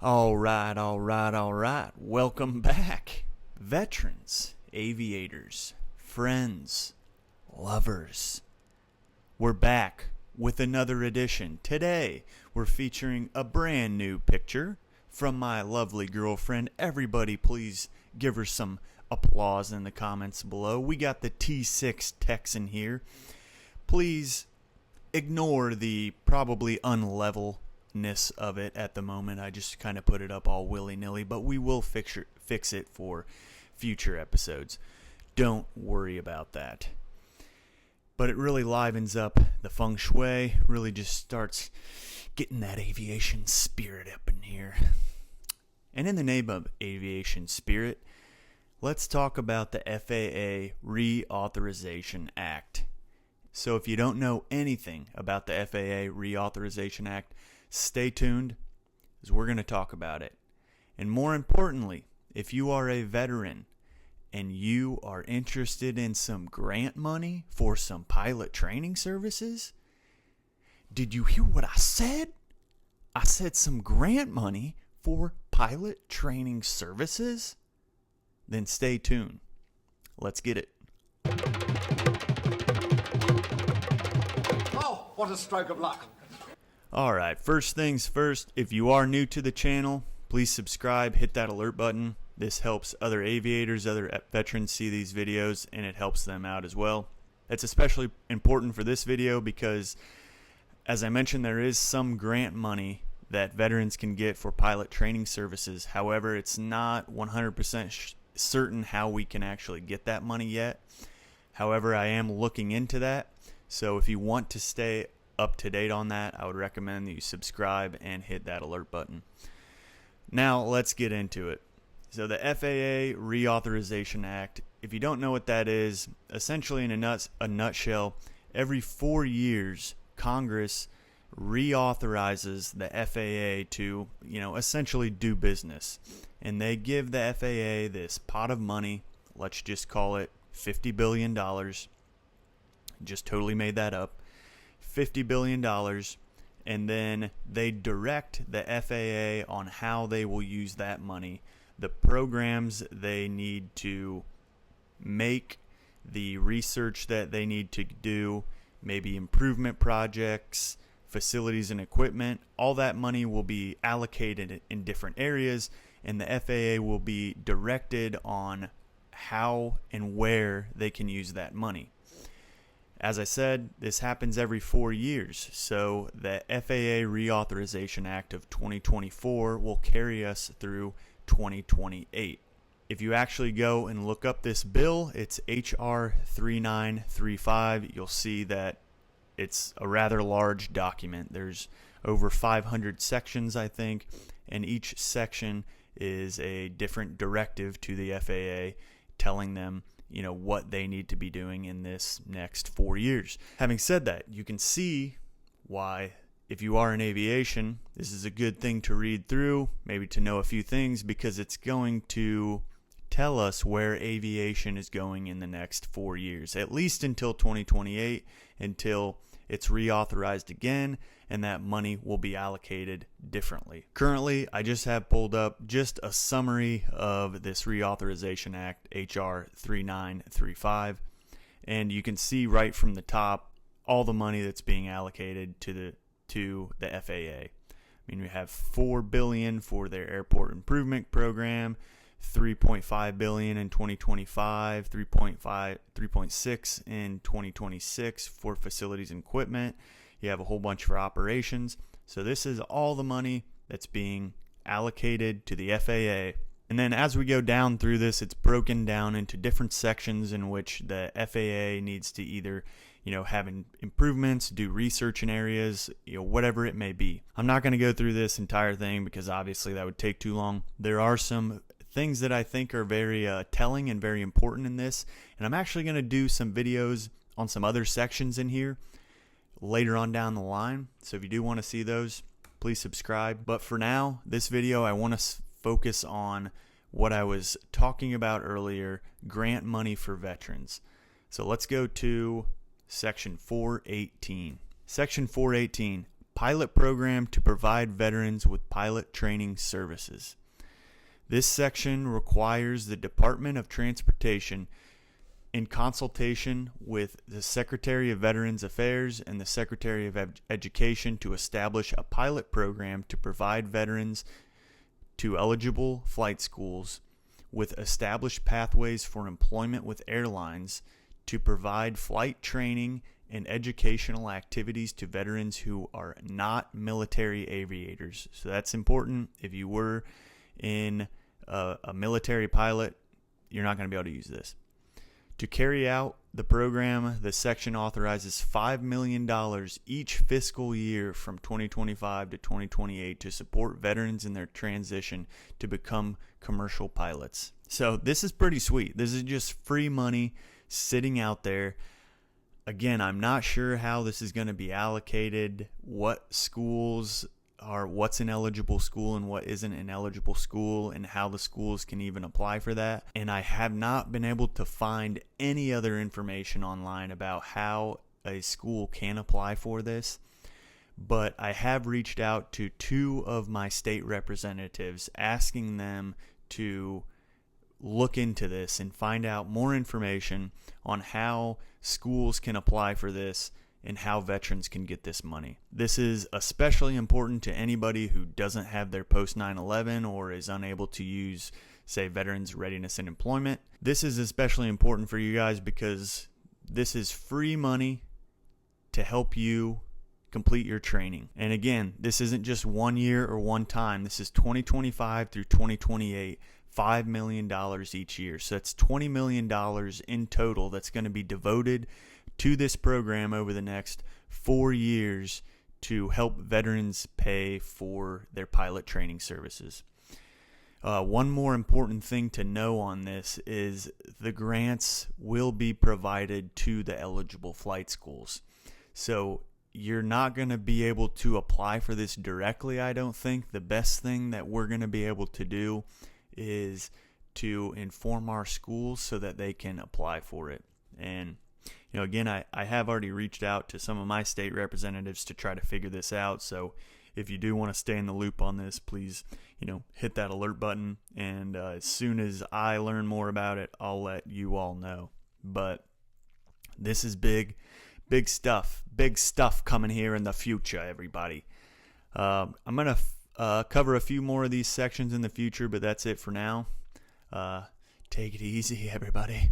All right. Welcome back. Veterans, aviators, friends, lovers. We're back with another edition. Today, we're featuring a brand new picture from my lovely girlfriend. Everybody, please give her some applause in the comments below. We got the T6 Texan here. Please ignore the probably unlevelness of it at the moment. I just kind of put it up all willy-nilly, but we will fix it for future episodes. Don't worry about that. But it really livens up the feng shui, really just starts getting that aviation spirit up in here. And in the name of aviation spirit, let's talk about the FAA Reauthorization Act. So if you don't know anything about the FAA Reauthorization Act, stay tuned, because we're going to talk about it. And more importantly, if you are a veteran and you are interested in some grant money for some pilot training services, did you hear what I said? I said some grant money for pilot training services? Then stay tuned. Let's get it. Oh, what a stroke of luck. All right, first things first, if you are new to the channel, please subscribe, hit that alert button. This helps other aviators, other veterans see these videos, and it helps them out as well. It's especially important for this video because, as I mentioned, there is some grant money that veterans can get for pilot training services. However, it's not 100% certain how we can actually get that money yet. However, I am looking into that. So if you want to stay up to date on that, I would recommend that you subscribe and hit that alert button. Now let's get into it. So the FAA Reauthorization Act, if you don't know what that is, essentially in a nutshell, every 4 years Congress reauthorizes the FAA to, essentially do business. And they give the FAA this pot of money, let's just call it $50 billion. Just totally made that up. $50 billion, and then they direct the FAA on how they will use that money, the programs they need to make, the research that they need to do, maybe improvement projects, facilities and equipment. All that money will be allocated in different areas, and the FAA will be directed on how and where they can use that money. As I said, this happens every 4 years, so the FAA Reauthorization Act of 2024 will carry us through 2028. If you actually go and look up this bill, it's HR 3935. You'll see that it's a rather large document. There's over 500 sections, I think, and each section is a different directive to the FAA telling them what they need to be doing in this next 4 years. Having said that, you can see why, if you are in aviation, this is a good thing to read through, maybe to know a few things, because it's going to tell us where aviation is going in the next 4 years, at least until 2028, until it's reauthorized again, and that money will be allocated differently. Currently, I just have pulled up just a summary of this Reauthorization Act, HR 3935, and you can see right from the top all the money that's being allocated to the FAA. We have $4 billion for their airport improvement program, $3.5 billion in 2025, 3.6 in 2026 for facilities and equipment. You have a whole bunch for operations. So this is all the money that's being allocated to the FAA. And then as we go down through this, it's broken down into different sections in which the FAA needs to either have improvements, do research in areas, whatever it may be. I'm not going to go through this entire thing because obviously that would take too long. There are some things that I think are very telling and very important in this, and I'm actually going to do some videos on some other sections in here later on down the line. So if you do want to see those, please subscribe. But for now, this video, I want to focus on what I was talking about earlier, grant money for veterans. So let's go to Section 418. Section 418, pilot program to provide veterans with pilot training services. This section requires the Department of Transportation, in consultation with the Secretary of Veterans Affairs and the Secretary of Education, to establish a pilot program to provide veterans to eligible flight schools with established pathways for employment with airlines to provide flight training and educational activities to veterans who are not military aviators. So that's important. If you were in a military pilot, you're not going to be able to use this. To carry out the program, the section authorizes $5 million each fiscal year from 2025 to 2028 to support veterans in their transition to become commercial pilots. So this is pretty sweet. This is just free money sitting out there. Again, I'm not sure how this is going to be allocated, what schools are, what's an eligible school and what isn't an eligible school, and how the schools can even apply for that. And I have not been able to find any other information online about how a school can apply for this. But I have reached out to 2 of my state representatives, asking them to look into this and find out more information on how schools can apply for this and how veterans can get this money. This is especially important to anybody who doesn't have their post 9/11 or is unable to use, say, Veterans Readiness and Employment. This is especially important for you guys because this is free money to help you complete your training. And again, this isn't just 1 year or one time. This is 2025 through 2028, $5 million each year. So that's $20 million in total that's going to be devoted to this program over the next 4 years to help veterans pay for their pilot training services. One more important thing to know on this is the grants will be provided to the eligible flight schools. So you're not going to be able to apply for this directly, I don't think. The best thing that we're going to be able to do is to inform our schools so that they can apply for it. And again, I have already reached out to some of my state representatives to try to figure this out. So if you do want to stay in the loop on this, please, hit that alert button. And as soon as I learn more about it, I'll let you all know. But this is big stuff coming here in the future, everybody. I'm going to cover a few more of these sections in the future, but that's it for now. Take it easy, everybody.